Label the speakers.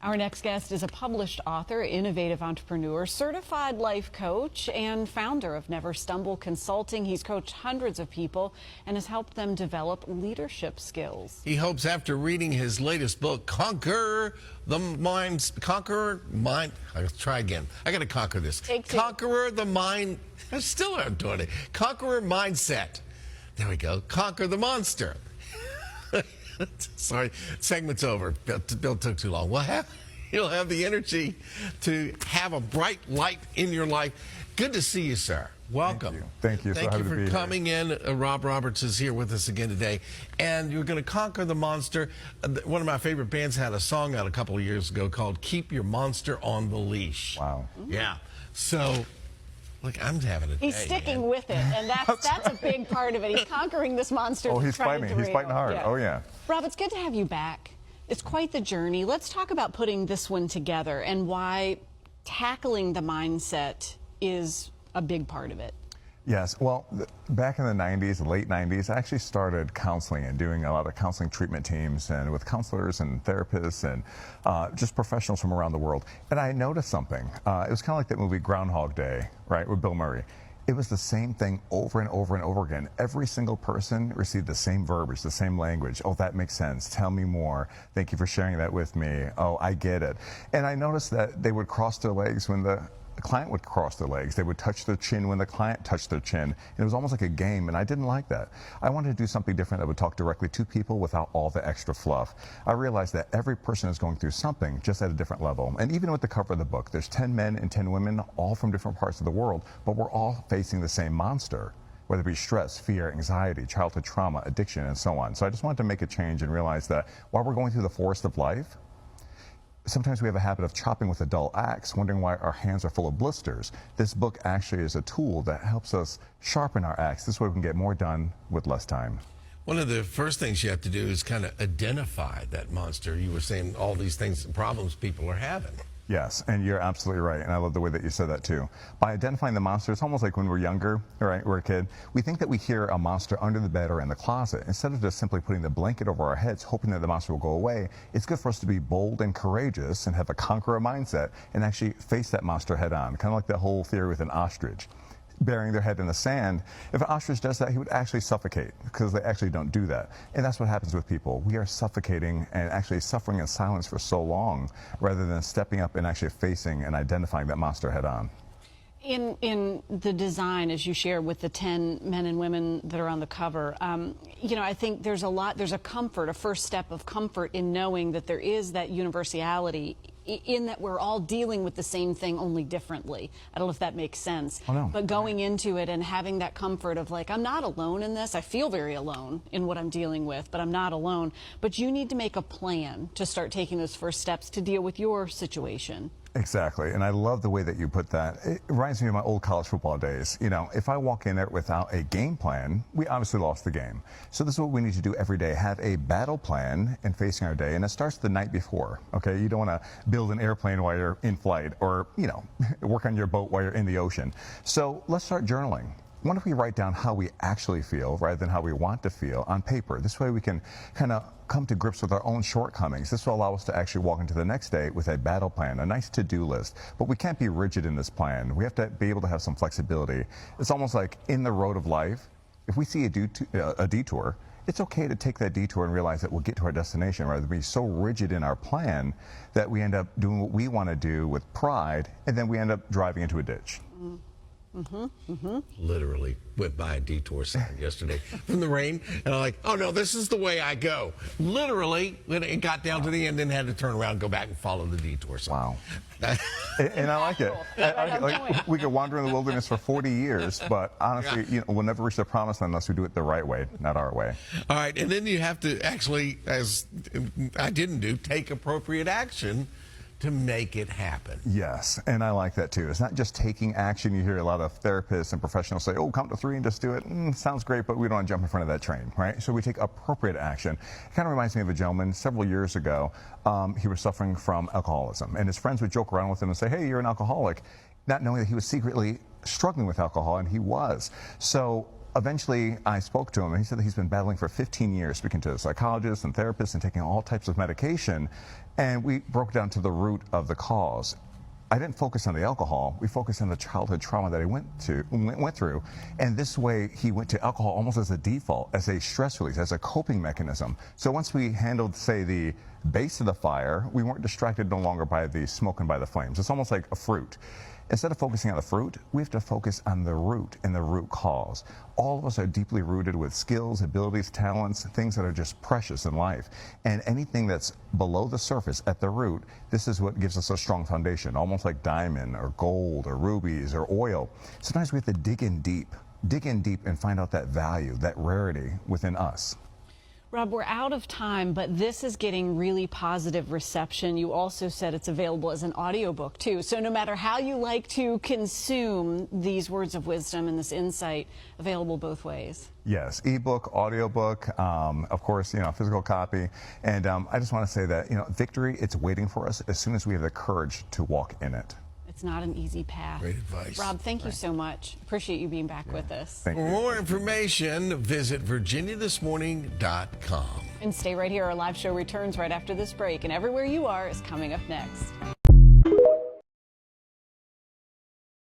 Speaker 1: Our next guest is a published author, innovative entrepreneur, certified life coach, and founder of Never Stumble Consulting. He's coached hundreds of people and has helped them develop leadership skills.
Speaker 2: He hopes after reading his latest book, Conqueror, I'll try again. I got to conquer this. Conqueror the Mind. I still aren't doing it. Conqueror Mindset. There we go. Conquer the Monster. Sorry, segment's over. Bill took too long. You'll have the energy to have a bright light in your life. Good to see you, sir. Welcome.
Speaker 3: Thank you.
Speaker 2: Thank you for coming in. Rob Roberts is here with us again today. And you're going to conquer the monster. One of my favorite bands had a song out a couple of years ago called Keep Your Monster on the Leash.
Speaker 3: Wow.
Speaker 2: Yeah. So, look, I'm having a day.
Speaker 1: He's sticking with it, and that's a big part of it. He's conquering this monster.
Speaker 3: Oh, he's fighting. He's fighting hard.
Speaker 1: Yeah.
Speaker 3: Oh, yeah.
Speaker 1: Rob, it's good to have you back. It's quite the journey. Let's talk about putting this one together and why tackling the mindset is a big part of it.
Speaker 3: Yes. Well, back in the 90s, the late 90s, I actually started counseling and doing a lot of counseling treatment teams and with counselors and therapists and just professionals from around the world. And I noticed something. It was kind of like that movie Groundhog Day, right, with Bill Murray. It was the same thing over and over and over again. Every single person received the same verbiage, the same language. Oh, that makes sense. Tell me more. Thank you for sharing that with me. Oh, I get it. And I noticed that they would cross their legs when the client would cross their legs. They would touch their chin when the client touched their chin. And it was almost like a game, and I didn't like that. I wanted to do something different that would talk directly to people without all the extra fluff. I realized that every person is going through something, just at a different level. And even with the cover of the book, there's 10 men and 10 women, all from different parts of the world, but we're all facing the same monster, whether it be stress, fear, anxiety, childhood trauma, addiction, and so on. So I just wanted to make a change and realize that while we're going through the forest of life, sometimes we have a habit of chopping with a dull axe, wondering why our hands are full of blisters. This book actually is a tool that helps us sharpen our axe. This way we can get more done with less time.
Speaker 2: One of the first things you have to do is kind of identify that monster. You were saying all these things, problems people are having.
Speaker 3: Yes, and you're absolutely right, and I love the way that you said that too. By identifying the monster, it's almost like when we're younger, right, we're a kid, we think that we hear a monster under the bed or in the closet. Instead of just simply putting the blanket over our heads, hoping that the monster will go away, it's good for us to be bold and courageous and have a conqueror mindset and actually face that monster head on, kind of like that whole theory with an ostrich burying their head in the sand. If an ostrich does that, he would actually suffocate, because they actually don't do that. And that's what happens with people. We are suffocating and actually suffering in silence for so long, rather than stepping up and actually facing and identifying that monster head on.
Speaker 1: In the design, as you share with the 10 men and women that are on the cover, you know, I think there's a comfort, a first step of comfort in knowing that there is that universality in that we're all dealing with the same thing, only differently. I don't know if that makes sense.
Speaker 3: Oh, no.
Speaker 1: But going into it and having that comfort of like, I'm not alone in this. I feel very alone in what I'm dealing with, but I'm not alone. But you need to make a plan to start taking those first steps to deal with your situation.
Speaker 3: Exactly, and I love the way that you put that. It reminds me of my old college football days. You know, if I walk in there without a game plan, we obviously lost the game. So this is what we need to do every day, have a battle plan in facing our day, and it starts the night before, okay? You don't want to build an airplane while you're in flight or, you know, work on your boat while you're in the ocean. So let's start journaling. What if we write down how we actually feel rather than how we want to feel on paper? This way we can kind of come to grips with our own shortcomings. This will allow us to actually walk into the next day with a battle plan, a nice to-do list. But we can't be rigid in this plan. We have to be able to have some flexibility. It's almost like in the road of life, if we see a detour, it's okay to take that detour and realize that we'll get to our destination, rather than be so rigid in our plan that we end up doing what we want to do with pride, and then we end up driving into a ditch.
Speaker 2: Literally went by a detour sign yesterday from the rain, and I'm like, oh no, this is the way I go. Literally, when it got down to the end, then had to turn around and go back and follow the detour sign.
Speaker 3: Wow. And I like it. Like, we could wander in the wilderness for 40 years, but honestly, you know, we'll never reach the promised land unless we do it the right way, not our way.
Speaker 2: All right, and then you have to actually, as I didn't do, take appropriate action to make it happen.
Speaker 3: Yes, and I like that too. It's not just taking action. You hear a lot of therapists and professionals say, oh, count to 3 and just do it. Sounds great, but we don't want to jump in front of that train, right? So we take appropriate action. It kind of reminds me of a gentleman several years ago. He was suffering from alcoholism, and his friends would joke around with him and say, hey, you're an alcoholic, not knowing that he was secretly struggling with alcohol, and he was. So eventually I spoke to him, and he said that he's been battling for 15 years, speaking to psychologists and therapists and taking all types of medication, and we broke down to the root of the cause. I didn't focus on the alcohol. We focused on the childhood trauma that he went through. And this way, he went to alcohol almost as a default, as a stress release, as a coping mechanism. So once we handled, say, the base of the fire, we weren't distracted no longer by the smoke and by the flames. It's almost like a fruit. Instead of focusing on the fruit, we have to focus on the root and the root cause. All of us are deeply rooted with skills, abilities, talents, things that are just precious in life. And anything that's below the surface at the root, this is what gives us a strong foundation, almost like diamond or gold or rubies or oil. Sometimes we have to dig in deep and find out that value, that rarity within us.
Speaker 1: Rob, we're out of time, but this is getting really positive reception. You also said it's available as an audiobook, too. So no matter how you like to consume these words of wisdom and this insight, available both ways.
Speaker 3: Yes, ebook, audiobook, of course, physical copy. And I just want to say that, victory, it's waiting for us as soon as we have the courage to walk in it.
Speaker 1: It's not an easy path.
Speaker 2: Great advice.
Speaker 1: Rob, thank you so much. Appreciate you being back with us.
Speaker 3: Thank you.
Speaker 2: For more information, visit virginiathismorning.com.
Speaker 1: And stay right here. Our live show returns right after this break, and Everywhere You Are is coming up next.